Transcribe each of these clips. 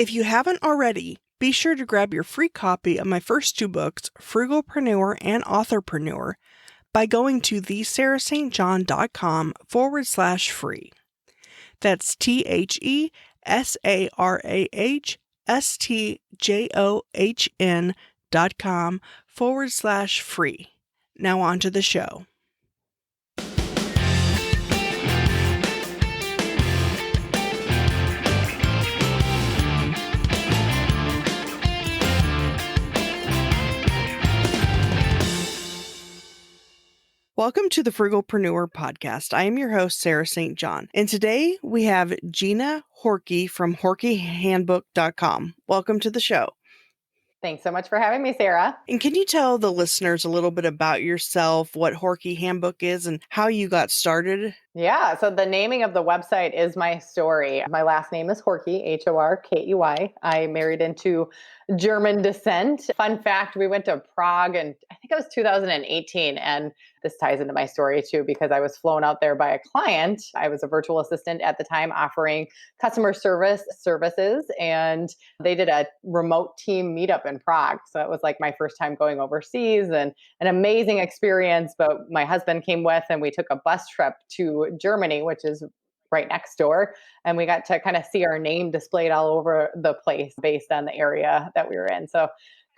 If you haven't already, be sure to grab your free copy of my first two books, Frugalpreneur and Authorpreneur, by going to thesarahstjohn.com/free. That's THESARAHSTJOHN.com/free. Now on to the show. Welcome to the Frugalpreneur podcast. I am your host, Sarah St. John, and today we have Gina Horkey from HorkeyHandbook.com. Welcome to the show. Thanks so much for having me, Sarah. And can you tell the listeners a little bit about yourself, what Horkey Handbook is, and how you got started? Yeah, so the naming of the website is my story. My last name is Horkey, Horkey. I married into German descent. Fun fact, we went to Prague, and I think it was 2018. And this ties into my story too, because I was flown out there by a client. I was a virtual assistant at the time offering customer services, and they did a remote team meetup in Prague. So it was like my first time going overseas and an amazing experience. But my husband came with, and we took a bus trip to Germany, which is right next door. And we got to kind of see our name displayed all over the place based on the area that we were in. So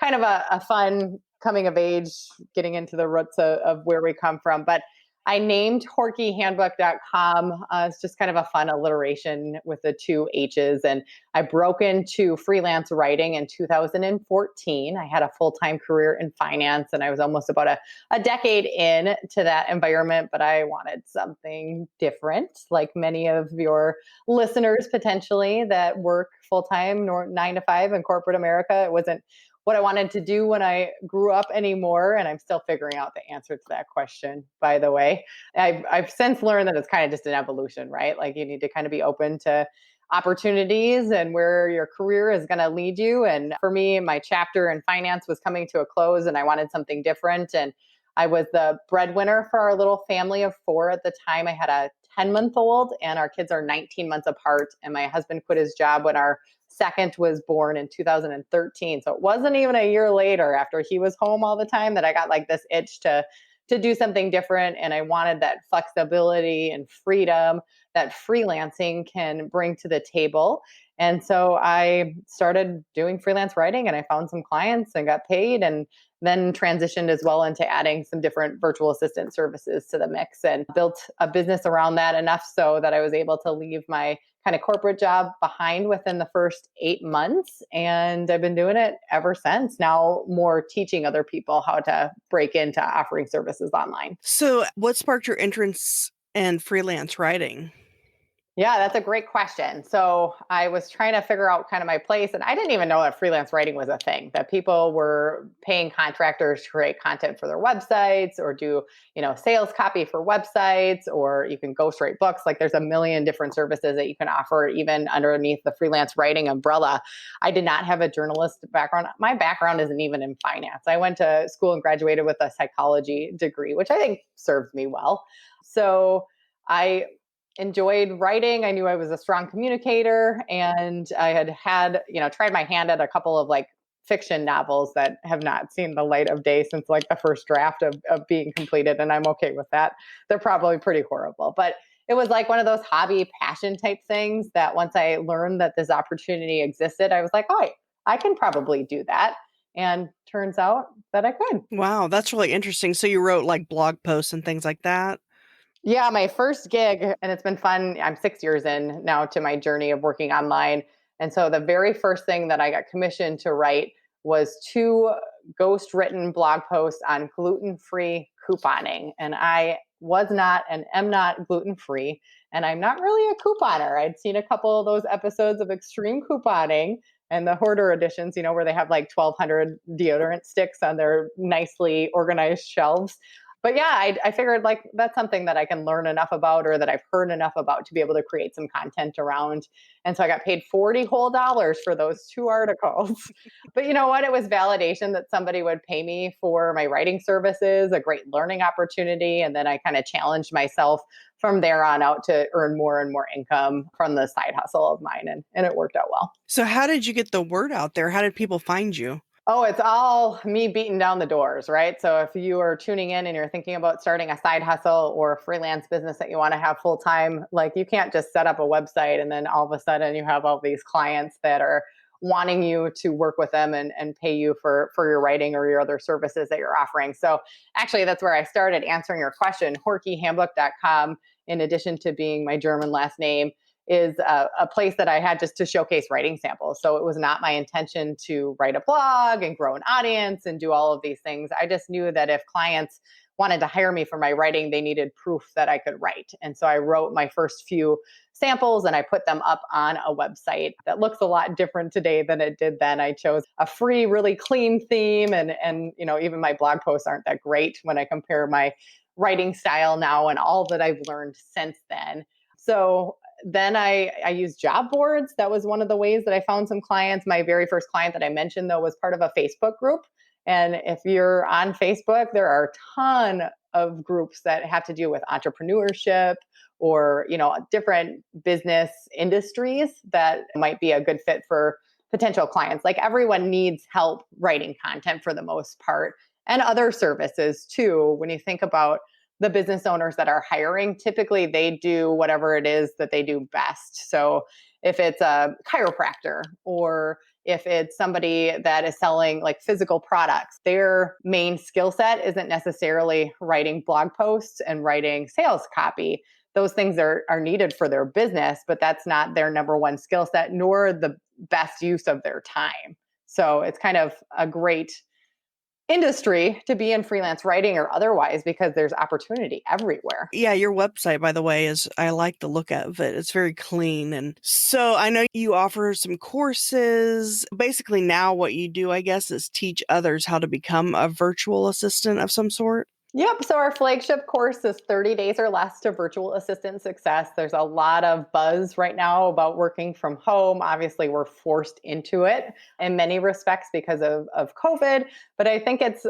kind of a fun coming of age, getting into the roots of where we come from. But I named HorkeyHandbook.com. It's just kind of a fun alliteration with the two H's. And I broke into freelance writing in 2014. I had a full-time career in finance, and I was almost about a decade in to that environment, but I wanted something different, like many of your listeners potentially that work full-time, 9 to 5 in corporate America. It wasn't what I wanted to do when I grew up anymore. And I'm still figuring out the answer to that question, by the way. I've since learned that it's kind of just an evolution, right? Like you need to kind of be open to opportunities and where your career is going to lead you. And for me, my chapter in finance was coming to a close, and I wanted something different. And I was the breadwinner for our little family of 4 at the time. I had a 10-month-old, and our kids are 19 months apart. And my husband quit his job when our second was born in 2013. So it wasn't even a year later, after he was home all the time, that I got like this itch to do something different. And I wanted that flexibility and freedom that freelancing can bring to the table. And so I started doing freelance writing, and I found some clients and got paid, and then transitioned as well into adding some different virtual assistant services to the mix, and built a business around that enough so that I was able to leave my kind of corporate job behind within the first 8 months. And I've been doing it ever since, now more teaching other people how to break into offering services online. So what sparked your entrance in freelance writing? Yeah, that's a great question. So I was trying to figure out kind of my place, and I didn't even know that freelance writing was a thing, that people were paying contractors to create content for their websites or do, sales copy for websites, or you can ghostwrite books. Like there's a million different services that you can offer even underneath the freelance writing umbrella. I did not have a journalist background. My background isn't even in finance. I went to school and graduated with a psychology degree, which I think served me well. So I enjoyed writing. I knew I was a strong communicator, and I had tried my hand at a couple of like fiction novels that have not seen the light of day since like the first draft of being completed. And I'm okay with that. They're probably pretty horrible, but it was like one of those hobby passion type things that once I learned that this opportunity existed, I was like, oh, I can probably do that. And turns out that I could. Wow, that's really interesting. So you wrote like blog posts and things like that? Yeah, my first gig, and it's been fun. I'm 6 years in now to my journey of working online. And so the very first thing that I got commissioned to write was 2 ghost written blog posts on gluten-free couponing. And I was not and am not gluten-free. And I'm not really a couponer. I'd seen a couple of those episodes of extreme couponing and the hoarder editions, where they have like 1,200 deodorant sticks on their nicely organized shelves. But yeah, I figured like that's something that I can learn enough about, or that I've heard enough about to be able to create some content around. And so I got paid $40 whole for those 2 articles. But you know what? It was validation that somebody would pay me for my writing services, a great learning opportunity. And then I kind of challenged myself from there on out to earn more and more income from the side hustle of mine. And it worked out well. So how did you get the word out there? How did people find you? Oh, it's all me beating down the doors, right? So if you are tuning in and you're thinking about starting a side hustle or a freelance business that you want to have full time, like you can't just set up a website and then all of a sudden you have all these clients that are wanting you to work with them and pay you for your writing or your other services that you're offering. So actually that's where I started answering your question. HorkeyHandbook.com, in addition to being my German last name, is a place that I had just to showcase writing samples. So it was not my intention to write a blog and grow an audience and do all of these things. I just knew that if clients wanted to hire me for my writing, they needed proof that I could write. And so I wrote my first few samples and I put them up on a website that looks a lot different today than it did then. I chose a free, really clean theme. And even my blog posts aren't that great when I compare my writing style now and all that I've learned since then. So then I used job boards. That was one of the ways that I found some clients. My very first client that I mentioned, though, was part of a Facebook group. And if you're on Facebook, there are a ton of groups that have to do with entrepreneurship or, different business industries that might be a good fit for potential clients. Like everyone needs help writing content for the most part, and other services too. When you think about the business owners that are hiring, typically they do whatever it is that they do best. So if it's a chiropractor or if it's somebody that is selling like physical products, their main skill set isn't necessarily writing blog posts and writing sales copy. Those things are needed for their business, but that's not their number one skill set, nor the best use of their time. So it's kind of a great industry to be in freelance writing or otherwise, because there's opportunity everywhere. Yeah, your website, by the way, I like the look of it. It's very clean. And so I know you offer some courses. Basically, now what you do, I guess, is teach others how to become a virtual assistant of some sort. Yep. So our flagship course is 30 days or less to virtual assistant success. There's a lot of buzz right now about working from home. Obviously, we're forced into it in many respects because of COVID. But I think it's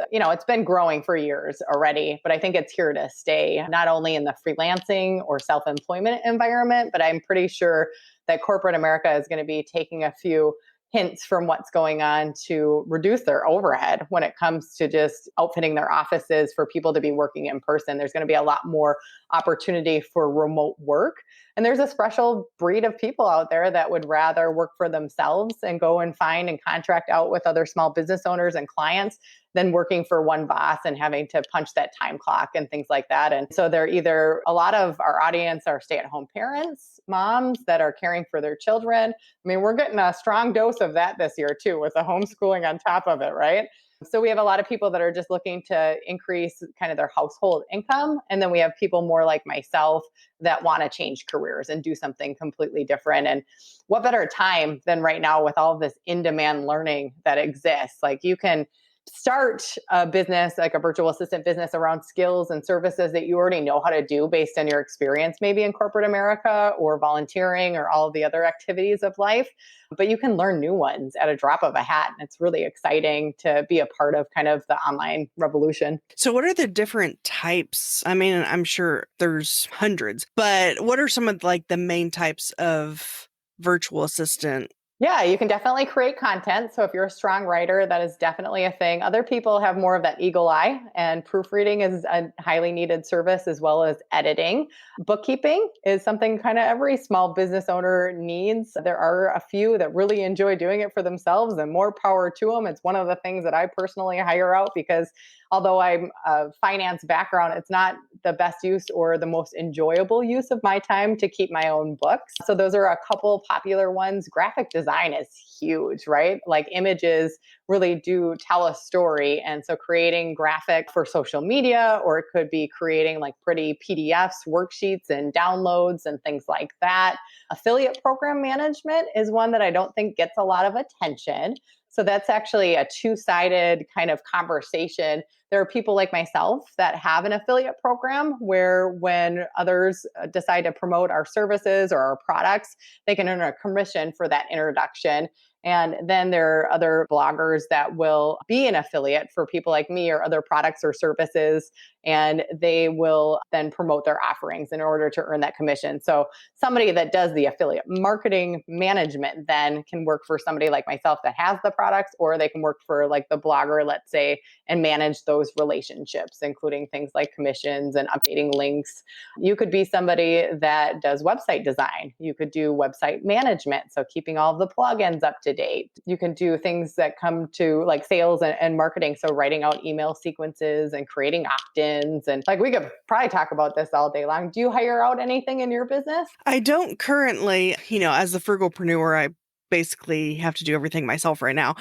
been growing for years already, but I think it's here to stay, not only in the freelancing or self-employment environment, but I'm pretty sure that corporate America is going to be taking a few hints from what's going on to reduce their overhead when it comes to just outfitting their offices for people to be working in person. There's going to be a lot more opportunity for remote work. And there's a special breed of people out there that would rather work for themselves and go and find and contract out with other small business owners and clients than working for one boss and having to punch that time clock and things like that. And so they're either, a lot of our audience are stay-at-home parents, moms that are caring for their children. I mean, we're getting a strong dose of that this year too, with the homeschooling on top of it, right? So we have a lot of people that are just looking to increase kind of their household income. And then we have people more like myself that want to change careers and do something completely different. And what better time than right now with all of this in-demand learning that exists? Like you can start a business, like a virtual assistant business, around skills and services that you already know how to do based on your experience, maybe in corporate America or volunteering or all of the other activities of life. But you can learn new ones at a drop of a hat. And it's really exciting to be a part of kind of the online revolution. So what are the different types? I mean, I'm sure there's hundreds, but what are some of like the main types of virtual assistant? Yeah, you can definitely create content. So if you're a strong writer, that is definitely a thing. Other people have more of that eagle eye, and proofreading is a highly needed service, as well as editing. Bookkeeping is something kind of every small business owner needs. There are a few that really enjoy doing it for themselves, and more power to them. It's one of the things that I personally hire out, because although I'm a finance background, it's not the best use or the most enjoyable use of my time to keep my own books. So those are a couple popular ones. Graphic design is huge, right? Like images really do tell a story. And so creating graphic for social media, or it could be creating like pretty PDFs, worksheets, and downloads and things like that. Affiliate program management is one that I don't think gets a lot of attention. So that's actually a two-sided kind of conversation. There are people like myself that have an affiliate program where when others decide to promote our services or our products, they can earn a commission for that introduction. And then there are other bloggers that will be an affiliate for people like me or other products or services, and they will then promote their offerings in order to earn that commission. So somebody that does the affiliate marketing management then can work for somebody like myself that has the products, or they can work for like the blogger, let's say, and manage those relationships, including things like commissions and updating links. You could be somebody that does website design. You could do website management, so keeping all of the plugins up to date. You can do things that come to like sales and marketing, so writing out email sequences and creating opt-ins. And like we could probably talk about this all day long. Do you hire out anything in your business? I don't currently, as the frugalpreneur, I basically have to do everything myself right now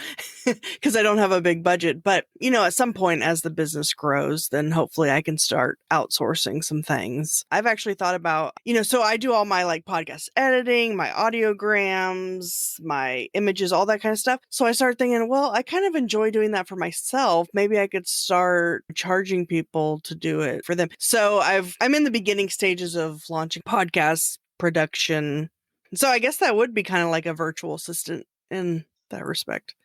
because I don't have a big budget. But, at some point as the business grows, then hopefully I can start outsourcing some things. I've actually thought about, so I do all my like podcast editing, my audiograms, my images, all that kind of stuff. So I started thinking, well, I kind of enjoy doing that for myself. Maybe I could start charging people to do it for them. So I'm in the beginning stages of launching podcast production. So I guess that would be kind of like a virtual assistant in that respect.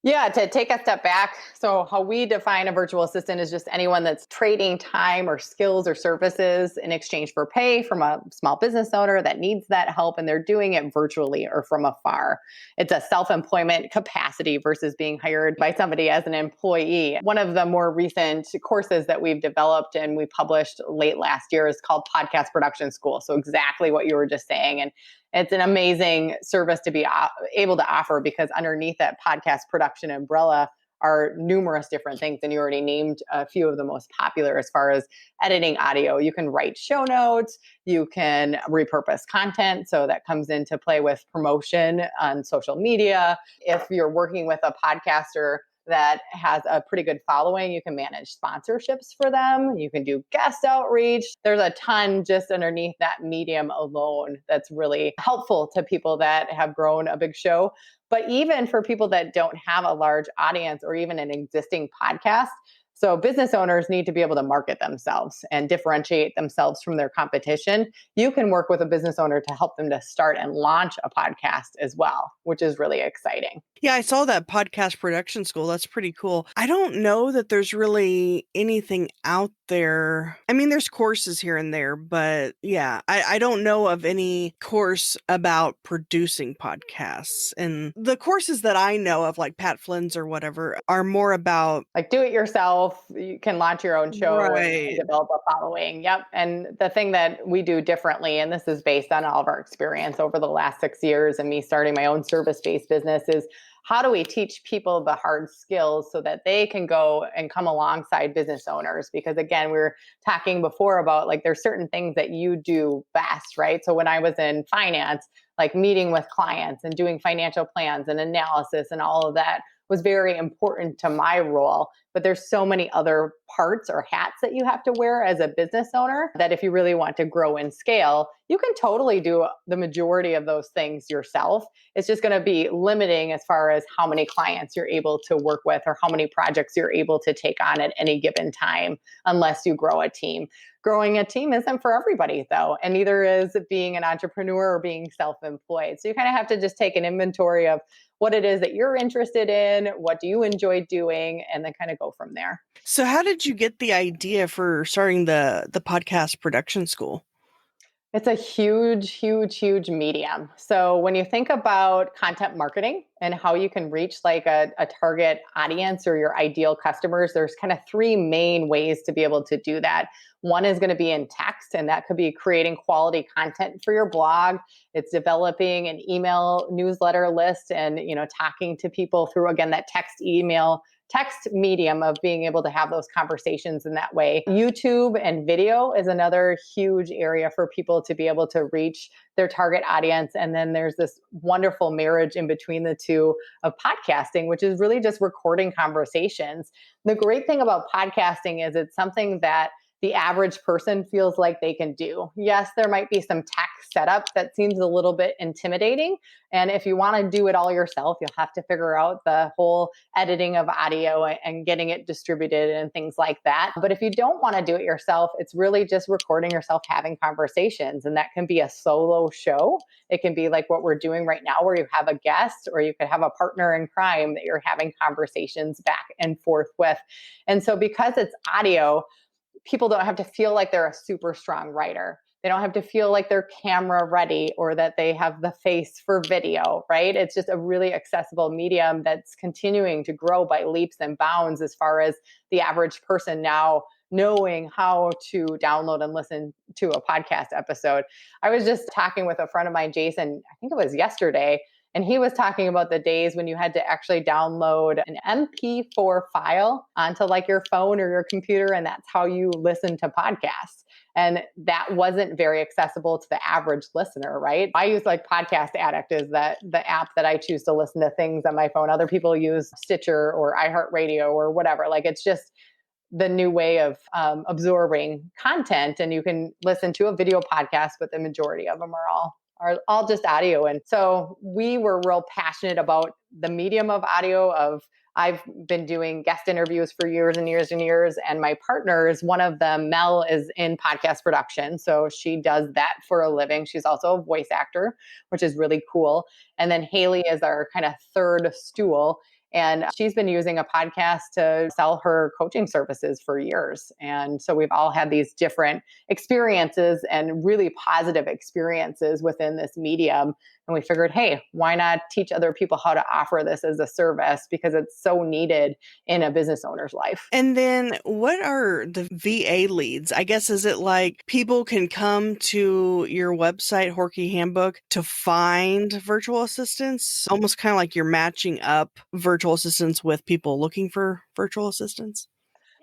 Yeah, to take a step back. So, how we define a virtual assistant is just anyone that's trading time or skills or services in exchange for pay from a small business owner that needs that help, and they're doing it virtually or from afar. It's a self-employment capacity versus being hired by somebody as an employee. One of the more recent courses that we've developed and we published late last year is called Podcast Production School. So, exactly what you were just saying. And it's an amazing service to be able to offer, because underneath that podcast production umbrella are numerous different things. And you already named a few of the most popular as far as editing audio. You can write show notes, you can repurpose content. So that comes into play with promotion on social media. If you're working with a podcaster that has a pretty good following, you can manage sponsorships for them. You can do guest outreach. There's a ton just underneath that medium alone that's really helpful to people that have grown a big show. But even for people that don't have a large audience or even an existing podcast, so business owners need to be able to market themselves and differentiate themselves from their competition. You can work with a business owner to help them to start and launch a podcast as well, which is really exciting. Yeah, I saw that podcast production school. That's pretty cool. I don't know that there's really anything out there. I mean, there's courses here and there, but yeah, I don't know of any course about producing podcasts. And the courses that I know of, like Pat Flynn's or whatever, are more about like do it yourself. You can launch your own show and develop a following. Yep. And the thing that we do differently, and this is based on all of our experience over the last 6 years and me starting my own service-based business, is how do we teach people the hard skills so that they can go and come alongside business owners? Because again, we were talking before about like there's certain things that you do best, right? So when I was in finance, like meeting with clients and doing financial plans and analysis and all of that was very important to my role. But there's so many other parts or hats that you have to wear as a business owner that if you really want to grow and scale, you can totally do the majority of those things yourself. It's just going to be limiting as far as how many clients you're able to work with or how many projects you're able to take on at any given time, unless you grow a team. Growing a team isn't for everybody, though, and neither is being an entrepreneur or being self-employed. So you kind of have to just take an inventory of what it is that you're interested in, what do you enjoy doing, and then kind of go from there. So how did you get the idea for starting the podcast production school? It's a huge, huge, huge medium. So when you think about content marketing and how you can reach like a target audience or your ideal customers, there's kind of three main ways to be able to do that. One is going to be in text, and that could be creating quality content for your blog. It's developing an email newsletter list and, talking to people through, again, that text medium of being able to have those conversations in that way. YouTube and video is another huge area for people to be able to reach their target audience. And then there's this wonderful marriage in between the two of podcasting, which is really just recording conversations. The great thing about podcasting is it's something that the average person feels like they can do. Yes, there might be some tech setup that seems a little bit intimidating. And if you want to do it all yourself, you'll have to figure out the whole editing of audio and getting it distributed and things like that. But if you don't want to do it yourself, it's really just recording yourself having conversations. And that can be a solo show. It can be like what we're doing right now, where you have a guest, or you could have a partner in crime that you're having conversations back and forth with. And so because it's audio, people don't have to feel like they're a super strong writer. They don't have to feel like they're camera ready or that they have the face for video, right? It's just a really accessible medium that's continuing to grow by leaps and bounds as far as the average person now knowing how to download and listen to a podcast episode. I was just talking with a friend of mine, Jason, I think it was yesterday, and he was talking about the days when you had to actually download an MP4 file onto like your phone or your computer, and that's how you listen to podcasts. And that wasn't very accessible to the average listener, right? I use like Podcast Addict is the app that I choose to listen to things on my phone. Other people use Stitcher or iHeartRadio or whatever. Like it's just the new way of absorbing content, and you can listen to a video podcast, but the majority of them are all just audio. And so we were real passionate about the medium of audio. I've been doing guest interviews for years and years and years. And my partners, one of them, Mel, is in podcast production. So she does that for a living. She's also a voice actor, which is really cool. And then Haley is our kind of third stool. And she's been using a podcast to sell her coaching services for years. And so we've all had these different experiences and really positive experiences within this medium. And we figured, hey, why not teach other people how to offer this as a service, because it's so needed in a business owner's life. And then what are the VA leads? I guess, is it like people can come to your website, Horkey Handbook, to find virtual assistants? Almost kind of like you're matching up virtual assistants with people looking for virtual assistants?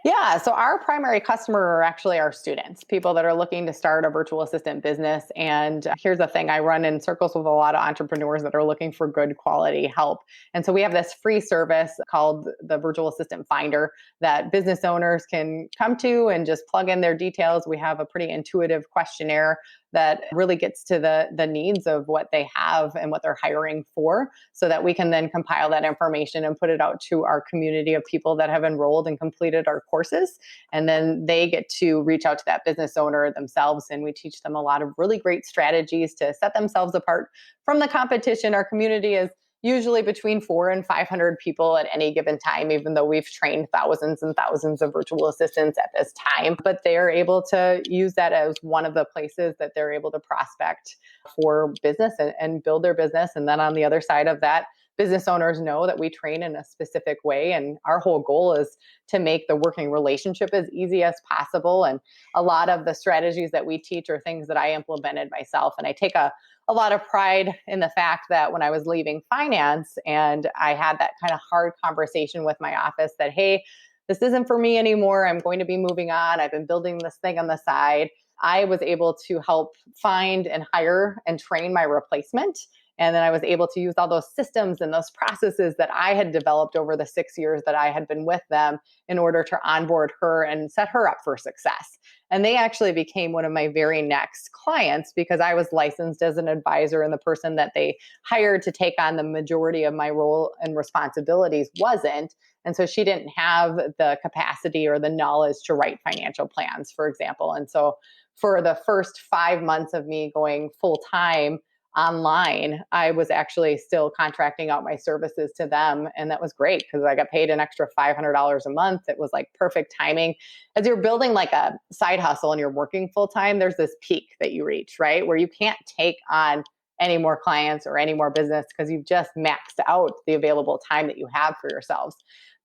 Yeah, so our primary customer are actually our students, people that are looking to start a virtual assistant business. And here's the thing, I run in circles with a lot of entrepreneurs that are looking for good quality help. And so we have this free service called the Virtual Assistant Finder that business owners can come to and just plug in their details. We have a pretty intuitive questionnaire that really gets to the needs of what they have and what they're hiring for, so that we can then compile that information and put it out to our community of people that have enrolled and completed our courses. And then they get to reach out to that business owner themselves, and we teach them a lot of really great strategies to set themselves apart from the competition. Our community is usually between 400 and 500 people at any given time, even though we've trained thousands and thousands of virtual assistants at this time. But they are able to use that as one of the places that they're able to prospect for business and build their business. And then on the other side of that, business owners know that we train in a specific way. And our whole goal is to make the working relationship as easy as possible. And a lot of the strategies that we teach are things that I implemented myself. And I take a lot of pride in the fact that when I was leaving finance and I had that kind of hard conversation with my office that, hey, this isn't for me anymore. I'm going to be moving on. I've been building this thing on the side. I was able to help find and hire and train my replacement. And then I was able to use all those systems and those processes that I had developed over the 6 years that I had been with them in order to onboard her and set her up for success. And they actually became one of my very next clients because I was licensed as an advisor, and the person that they hired to take on the majority of my role and responsibilities wasn't. And so she didn't have the capacity or the knowledge to write financial plans, for example. And so for the first 5 months of me going full time online, I was actually still contracting out my services to them. And that was great because I got paid an extra $500 a month. It was like perfect timing. As you're building like a side hustle and you're working full time, there's this peak that you reach, right? Where you can't take on any more clients or any more business because you've just maxed out the available time that you have for yourselves.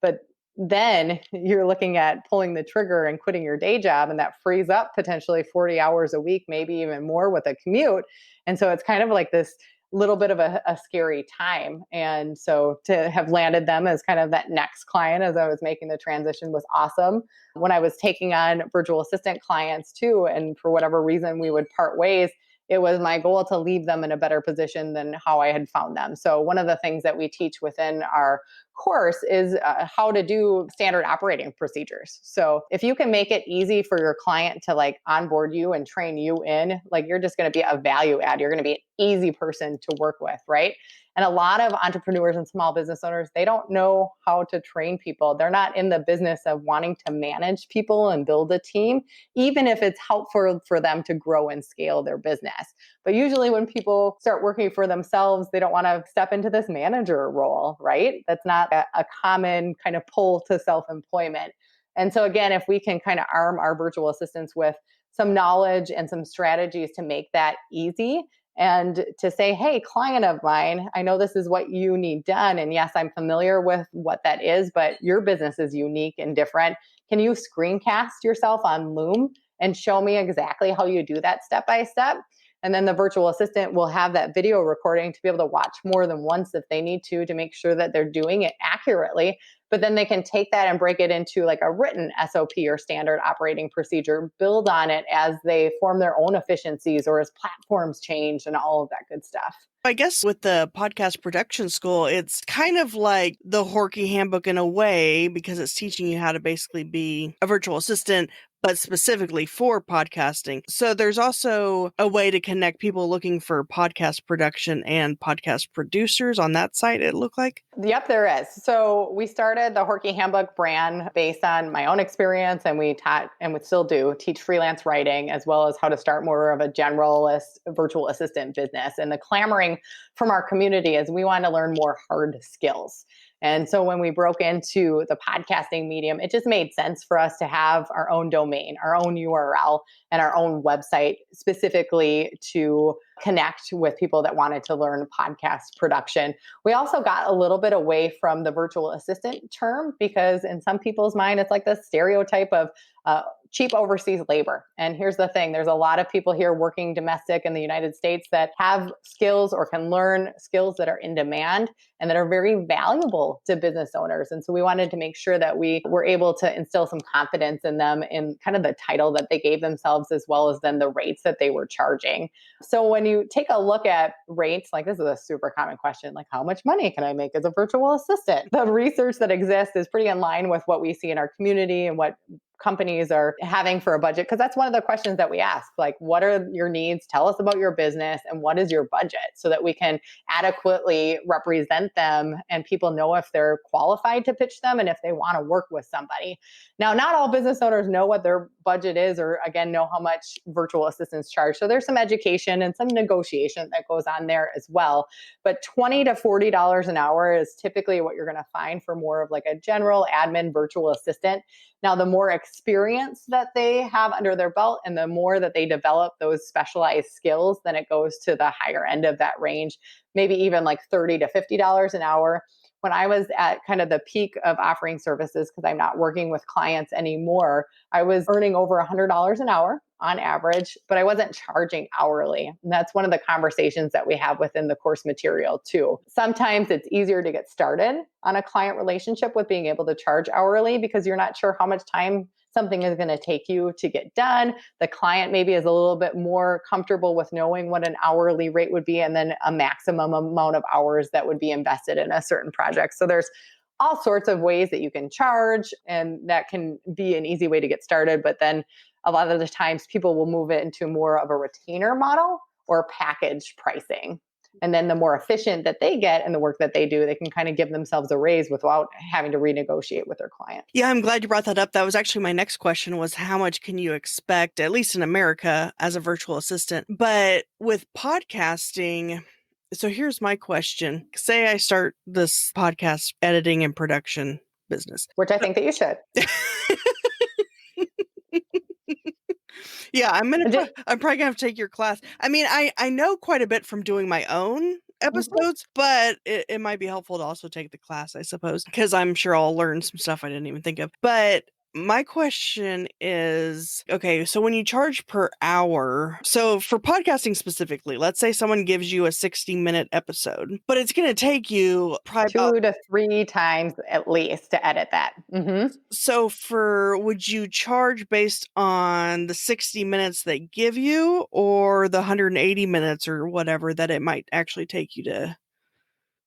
But then you're looking at pulling the trigger and quitting your day job, and that frees up potentially 40 hours a week, maybe even more with a commute. And so it's kind of like this little bit of a scary time. And so to have landed them as kind of that next client as I was making the transition was awesome. When I was taking on virtual assistant clients too, and for whatever reason we would part ways, it was my goal to leave them in a better position than how I had found them. So one of the things that we teach within our course is how to do standard operating procedures. So if you can make it easy for your client to like onboard you and train you in, like you're just going to be a value add. You're going to be an easy person to work with, right? And a lot of entrepreneurs and small business owners, they don't know how to train people. They're not in the business of wanting to manage people and build a team, even if it's helpful for them to grow and scale their business. But usually when people start working for themselves, they don't want to step into this manager role, right? That's not a common kind of pull to self-employment. And so again, if we can kind of arm our virtual assistants with some knowledge and some strategies to make that easy, and to say, hey, client of mine, I know this is what you need done. And yes, I'm familiar with what that is, but your business is unique and different. Can you screencast yourself on Loom and show me exactly how you do that step by step? And then the virtual assistant will have that video recording to be able to watch more than once if they need to make sure that they're doing it accurately. But then they can take that and break it into like a written SOP or standard operating procedure, build on it as they form their own efficiencies or as platforms change and all of that good stuff. I guess with the podcast production school, it's kind of like the Horkey Handbook in a way, because it's teaching you how to basically be a virtual assistant, but specifically for podcasting. So there's also a way to connect people looking for podcast production and podcast producers on that site, it looked like. Yep, there is. So we started the Horkey Handbook brand based on my own experience, and we taught, and we still do, teach freelance writing as well as how to start more of a generalist virtual assistant business. And the clamoring from our community is we want to learn more hard skills. And so when we broke into the podcasting medium, it just made sense for us to have our own domain, our own URL, and our own website specifically to connect with people that wanted to learn podcast production. We also got a little bit away from the virtual assistant term because in some people's mind, it's like the stereotype of cheap overseas labor. And here's the thing, there's a lot of people here working domestic in the United States that have skills or can learn skills that are in demand and that are very valuable to business owners. And so we wanted to make sure that we were able to instill some confidence in them in kind of the title that they gave themselves, as well as then the rates that they were charging. So when you take a look at rates, like this is a super common question, like how much money can I make as a virtual assistant? The research that exists is pretty in line with what we see in our community and what companies are having for a budget, because that's one of the questions that we ask, like what are your needs, tell us about your business, and what is your budget, so that we can adequately represent them and people know if they're qualified to pitch them and if they want to work with somebody. Now, not all business owners know what their budget is, or again, know how much virtual assistants charge. So there's some education and some negotiation that goes on there as well. But $20 to $40 an hour is typically what you're going to find for more of like a general admin virtual assistant. Now, the more experience that they have under their belt and the more that they develop those specialized skills, then it goes to the higher end of that range, maybe even like $30 to $50 an hour. When I was at kind of the peak of offering services, because I'm not working with clients anymore, I was earning over $100 an hour on average, but I wasn't charging hourly. And that's one of the conversations that we have within the course material too. Sometimes it's easier to get started on a client relationship with being able to charge hourly because you're not sure how much time something is going to take you to get done. The client maybe is a little bit more comfortable with knowing what an hourly rate would be and then a maximum amount of hours that would be invested in a certain project. So there's all sorts of ways that you can charge, and that can be an easy way to get started. But then a lot of the times people will move it into more of a retainer model or package pricing. And then the more efficient that they get in the work that they do, they can kind of give themselves a raise without having to renegotiate with their client. Yeah, I'm glad you brought that up. That was actually my next question, was how much can you expect, at least in America, as a virtual assistant? But with podcasting, so here's my question. Say I start this podcast editing and production business. Which I think that you should. Yeah, I'm probably gonna have to take your class. I mean, I know quite a bit from doing my own episodes, but it might be helpful to also take the class, I suppose, because I'm sure I'll learn some stuff I didn't even think of. But My question is, okay, so when you charge per hour, so for podcasting specifically, let's say someone gives you a 60-minute episode, but it's going to take you probably about, 2 to 3 times at least to edit that. so would you charge based on the 60 minutes they give you or the 180 minutes or whatever that it might actually take you to?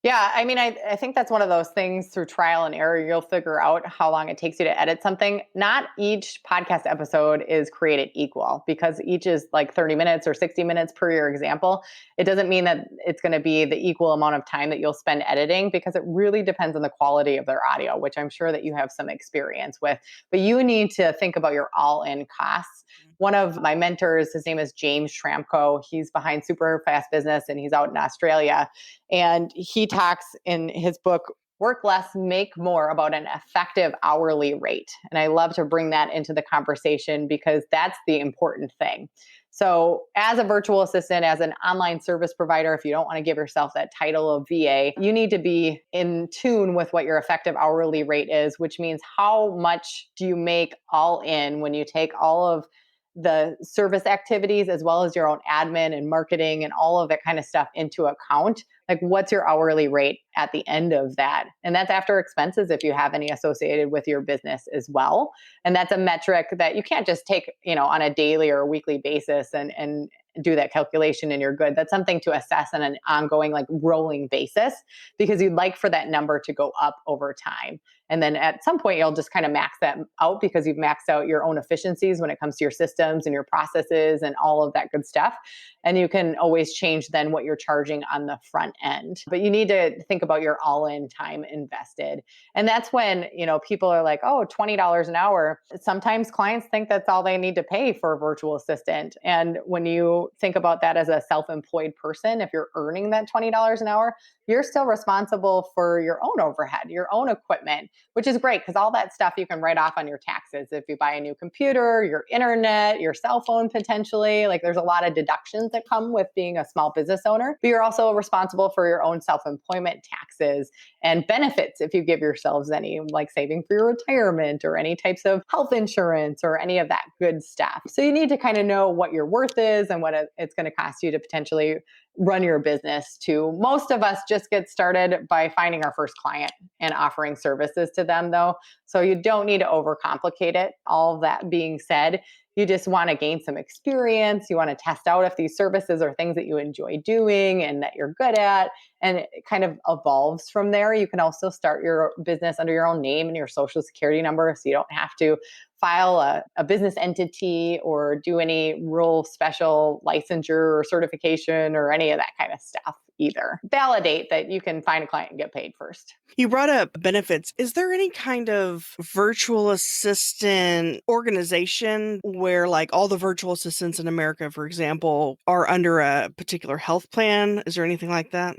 Yeah, I mean, I think that's one of those things through trial and error, you'll figure out how long it takes you to edit something. Not each podcast episode is created equal because each is like 30 minutes or 60 minutes per your example. It doesn't mean that it's going to be the equal amount of time that you'll spend editing because it really depends on the quality of their audio, which I'm sure that you have some experience with. But you need to think about your all in costs. One of my mentors, his name is James Schramko. He's behind Super Fast Business and he's out in Australia. And he talks in his book, Work Less, Make More, about an effective hourly rate. And I love to bring that into the conversation because that's the important thing. So, as a virtual assistant, as an online service provider, if you don't want to give yourself that title of VA, you need to be in tune with what your effective hourly rate is, which means how much do you make all in when you take all of the service activities as well as your own admin and marketing and all of that kind of stuff into account. Like, what's your hourly rate at the end of that? And that's after expenses if you have any associated with your business as well. And that's a metric that you can't just take, on a daily or a weekly basis and do that calculation and you're good. That's something to assess on an ongoing, like, rolling basis because you'd like for that number to go up over time. And then at some point, you'll just kind of max that out because you've maxed out your own efficiencies when it comes to your systems and your processes and all of that good stuff. And you can always change then what you're charging on the front end. But you need to think about your all-in time invested. And that's when, people are like, oh, $20 an hour. Sometimes clients think that's all they need to pay for a virtual assistant. And when you think about that as a self-employed person, if you're earning that $20 an hour, you're still responsible for your own overhead, your own equipment, which is great because all that stuff you can write off on your taxes. If you buy a new computer, your internet, your cell phone potentially, like, there's a lot of deductions that come with being a small business owner, but you're also responsible for your own self-employment taxes and benefits if you give yourselves any, like saving for your retirement or any types of health insurance or any of that good stuff. So you need to kind of know what your worth is and what it's going to cost you to potentially run your business too. Most of us just get started by finding our first client and offering services to them though. So you don't need to overcomplicate it. All that being said, you just want to gain some experience. You want to test out if these services are things that you enjoy doing and that you're good at. And it kind of evolves from there. You can also start your business under your own name and your social security number. So you don't have to file a business entity or do any real special licensure or certification or any of that kind of stuff either. Validate that you can find a client and get paid first. You brought up benefits. Is there any kind of virtual assistant organization where, like, all the virtual assistants in America, for example, are under a particular health plan? Is there anything like that?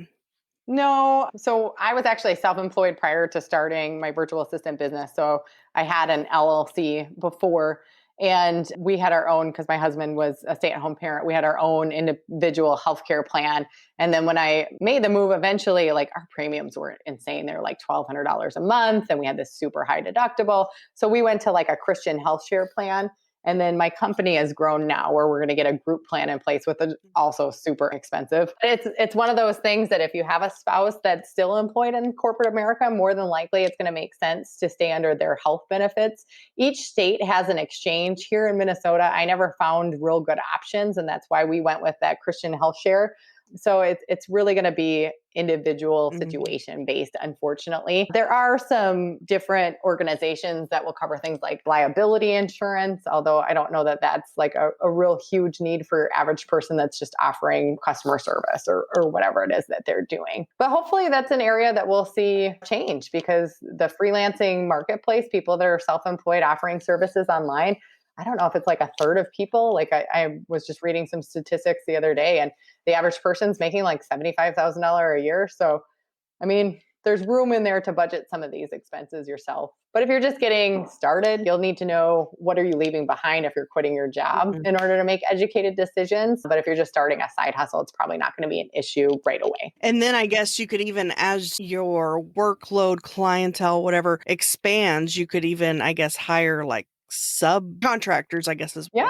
No. So I was actually self-employed prior to starting my virtual assistant business. So I had an LLC before, and we had our own, because my husband was a stay-at-home parent, we had our own individual healthcare plan. And then when I made the move eventually, like, our premiums were insane. They were like $1,200 a month, and we had this super high deductible. So we went to like a Christian health share plan. And then my company has grown now where we're going to get a group plan in place with it, also super expensive. It's one of those things that if you have a spouse that's still employed in corporate America, more than likely it's going to make sense to stay under their health benefits. Each state has an exchange. Here in Minnesota, I never found real good options, and that's why we went with that Christian health share. So it's really going to be individual situation based, unfortunately. There are some different organizations that will cover things like liability insurance, although I don't know that that's like a real huge need for your average person that's just offering customer service or whatever it is that they're doing. But hopefully that's an area that we'll see change because the freelancing marketplace, people that are self-employed offering services online, I don't know if it's like a third of people. Like I was just reading some statistics the other day, and the average person's making like $75,000 a year. So, I mean, there's room in there to budget some of these expenses yourself. But if you're just getting started, you'll need to know what are you leaving behind if you're quitting your job Mhm. in order to make educated decisions. But if you're just starting a side hustle, it's probably not going to be an issue right away. And then I guess you could even, as your workload, clientele, whatever expands, you could even, I guess, hire like subcontractors, I guess is. Yeah.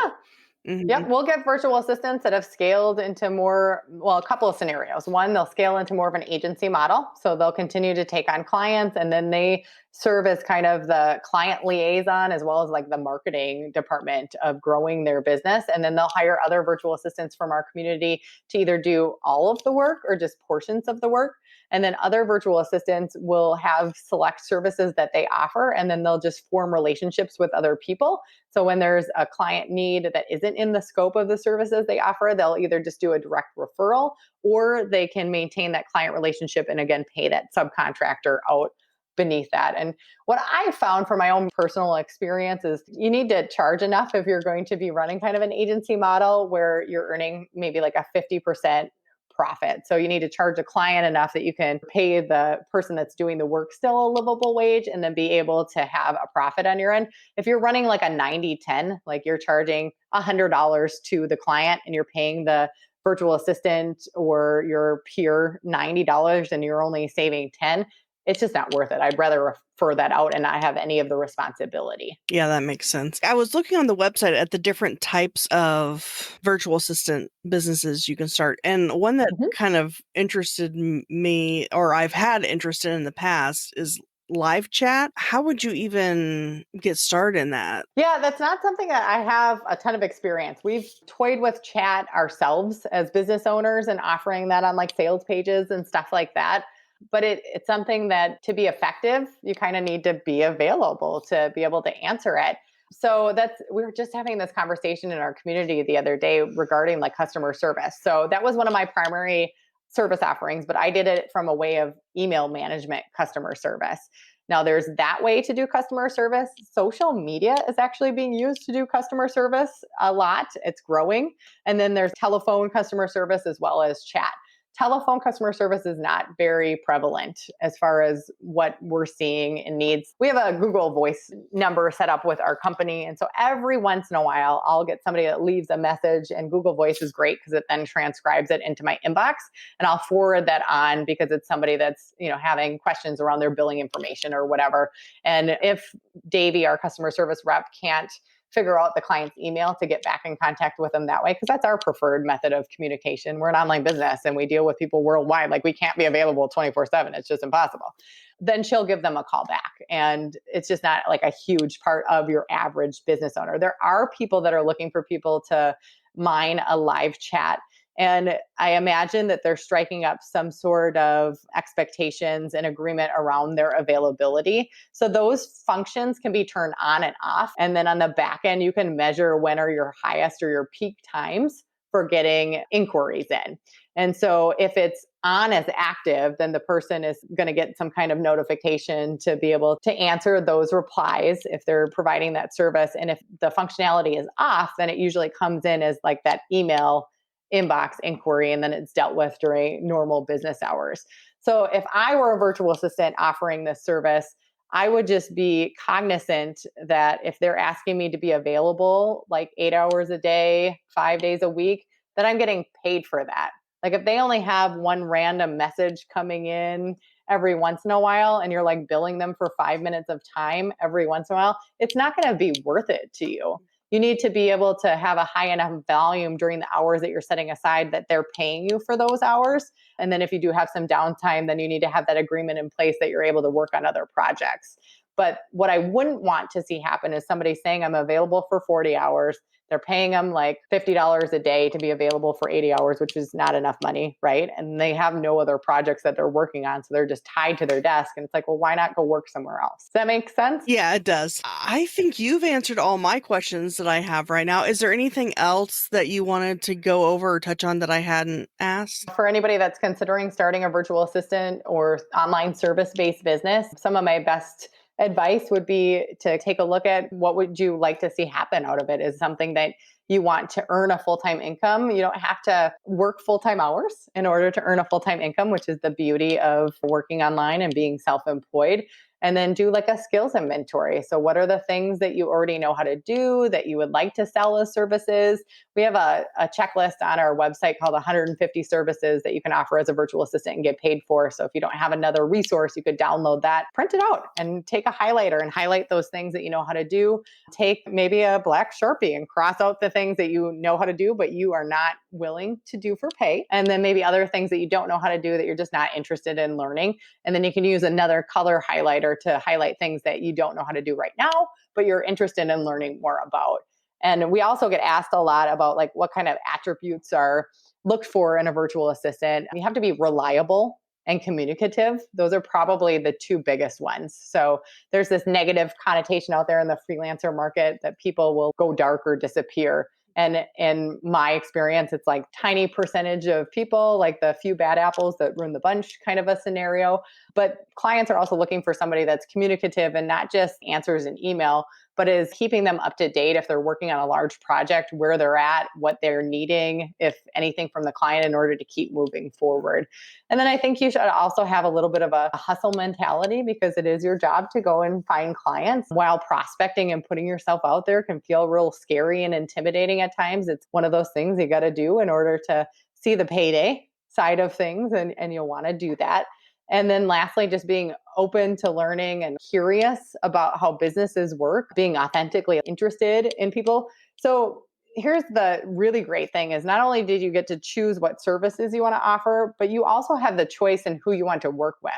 Yep, Mhm. we'll get virtual assistants that have scaled into more, well, a couple of scenarios. One, they'll scale into more of an agency model. So they'll continue to take on clients and then they serve as kind of the client liaison as well as like the marketing department of growing their business. And then they'll hire other virtual assistants from our community to either do all of the work or just portions of the work. And then other virtual assistants will have select services that they offer, and then they'll just form relationships with other people. So when there's a client need that isn't in the scope of the services they offer, they'll either just do a direct referral or they can maintain that client relationship and again pay that subcontractor out beneath that. And what I found from my own personal experience is you need to charge enough if you're going to be running kind of an agency model where you're earning maybe like a 50% profit. So you need to charge a client enough that you can pay the person that's doing the work still a livable wage and then be able to have a profit on your end. If you're running like a 90-10, like you're charging $100 to the client and you're paying the virtual assistant or your peer $90 and you're only saving 10, it's just not worth it. I'd rather refer that out and not have any of the responsibility. Yeah, that makes sense. I was looking on the website at the different types of virtual assistant businesses you can start. And one that Mhm. kind of interested me, or I've had interest in the past, is live chat. How would you even get started in that? Yeah, that's not something that I have a ton of experience. We've toyed with chat ourselves as business owners and offering that on like sales pages and stuff like that. But it's something that to be effective, you kind of need to be available to be able to answer it. So we were just having this conversation in our community the other day regarding like customer service. So that was one of my primary service offerings, but I did it from a way of email management customer service. Now, there's that way to do customer service. Social media is actually being used to do customer service a lot. It's growing. And then there's telephone customer service as well as chat. Telephone customer service is not very prevalent as far as what we're seeing in needs. We have a Google Voice number set up with our company. And so every once in a while, I'll get somebody that leaves a message, and Google Voice is great because it then transcribes it into my inbox. And I'll forward that on because it's somebody that's, having questions around their billing information or whatever. And if Davey, our customer service rep, can't figure out the client's email to get back in contact with them that way, because that's our preferred method of communication. We're an online business and we deal with people worldwide. Like we can't be available 24/7. It's just impossible. Then she'll give them a call back. And it's just not like a huge part of your average business owner. There are people that are looking for people to mine a live chat. And I imagine that they're striking up some sort of expectations and agreement around their availability. So those functions can be turned on and off. And then on the back end, you can measure when are your highest or your peak times for getting inquiries in. And so if it's on as active, then the person is going to get some kind of notification to be able to answer those replies if they're providing that service. And if the functionality is off, then it usually comes in as like that email inbox inquiry, and then it's dealt with during normal business hours. So if I were a virtual assistant offering this service, I would just be cognizant that if they're asking me to be available like 8 hours a day, 5 days a week, that I'm getting paid for that. Like if they only have one random message coming in every once in a while and you're like billing them for 5 minutes of time every once in a while, it's not going to be worth it to you. You need to be able to have a high enough volume during the hours that you're setting aside that they're paying you for those hours. And then if you do have some downtime, then you need to have that agreement in place that you're able to work on other projects. But what I wouldn't want to see happen is somebody saying I'm available for 40 hours. They're paying them like $50 a day to be available for 80 hours, which is not enough money, right? And they have no other projects that they're working on. So they're just tied to their desk. And it's like, well, why not go work somewhere else? Does that make sense? Yeah, it does. I think you've answered all my questions that I have right now. Is there anything else that you wanted to go over or touch on that I hadn't asked? For anybody that's considering starting a virtual assistant or online service-based business, some of my best advice would be to take a look at what would you like to see happen out of it. Is something that you want to earn a full-time income, you don't have to work full-time hours in order to earn a full-time income, which is the beauty of working online and being self-employed. And then do like a skills inventory. So what are the things that you already know how to do that you would like to sell as services? We have a checklist on our website called 150 services that you can offer as a virtual assistant and get paid for. So if you don't have another resource, you could download that, print it out, and take a highlighter and highlight those things that you know how to do. Take maybe a black Sharpie and cross out the things that you know how to do, but you are not willing to do for pay. And then maybe other things that you don't know how to do that you're just not interested in learning. And then you can use another color highlighter to highlight things that you don't know how to do right now, but you're interested in learning more about. And we also get asked a lot about like what kind of attributes are looked for in a virtual assistant. You have to be reliable and communicative. Those are probably the two biggest ones. So there's this negative connotation out there in the freelancer market that people will go dark or disappear. And in my experience, it's like tiny percentage of people, like the few bad apples that ruin the bunch kind of a scenario. But clients are also looking for somebody that's communicative and not just answers an email, but is keeping them up to date if they're working on a large project, where they're at, what they're needing, if anything from the client, in order to keep moving forward. And then I think you should also have a little bit of a hustle mentality, because it is your job to go and find clients. While prospecting and putting yourself out there can feel real scary and intimidating at times, it's one of those things you got to do in order to see the payday side of things, and you'll want to do that. And then lastly, just being open to learning and curious about how businesses work, being authentically interested in people. So here's the really great thing is not only did you get to choose what services you want to offer, but you also have the choice in who you want to work with.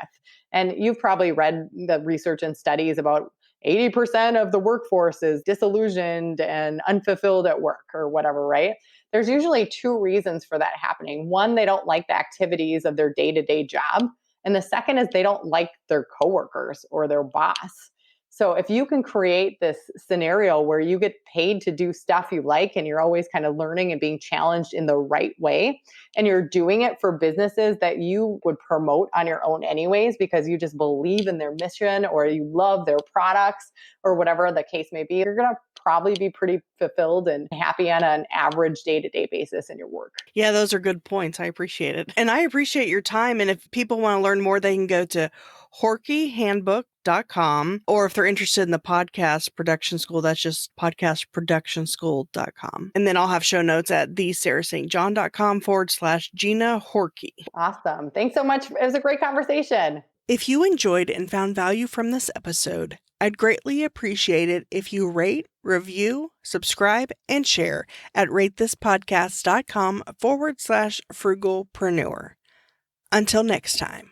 And you've probably read the research and studies about 80% of the workforce is disillusioned and unfulfilled at work or whatever, right? There's usually two reasons for that happening. One, they don't like the activities of their day-to-day job. And the second is they don't like their coworkers or their boss. So if you can create this scenario where you get paid to do stuff you like, and you're always kind of learning and being challenged in the right way, and you're doing it for businesses that you would promote on your own anyways, because you just believe in their mission or you love their products or whatever the case may be, you're going to probably be pretty fulfilled and happy on an average day-to-day basis in your work. Yeah, those are good points. I appreciate it. And I appreciate your time. And if people want to learn more, they can go to horkeyhandbook.com, or if they're interested in the podcast production school, that's just podcastproductionschool.com. And then I'll have show notes at thesarahstjohn.com/Gina Horkey. Awesome. Thanks so much. It was a great conversation. If you enjoyed and found value from this episode, I'd greatly appreciate it if you rate, review, subscribe, and share at ratethispodcast.com/frugalpreneur. Until next time.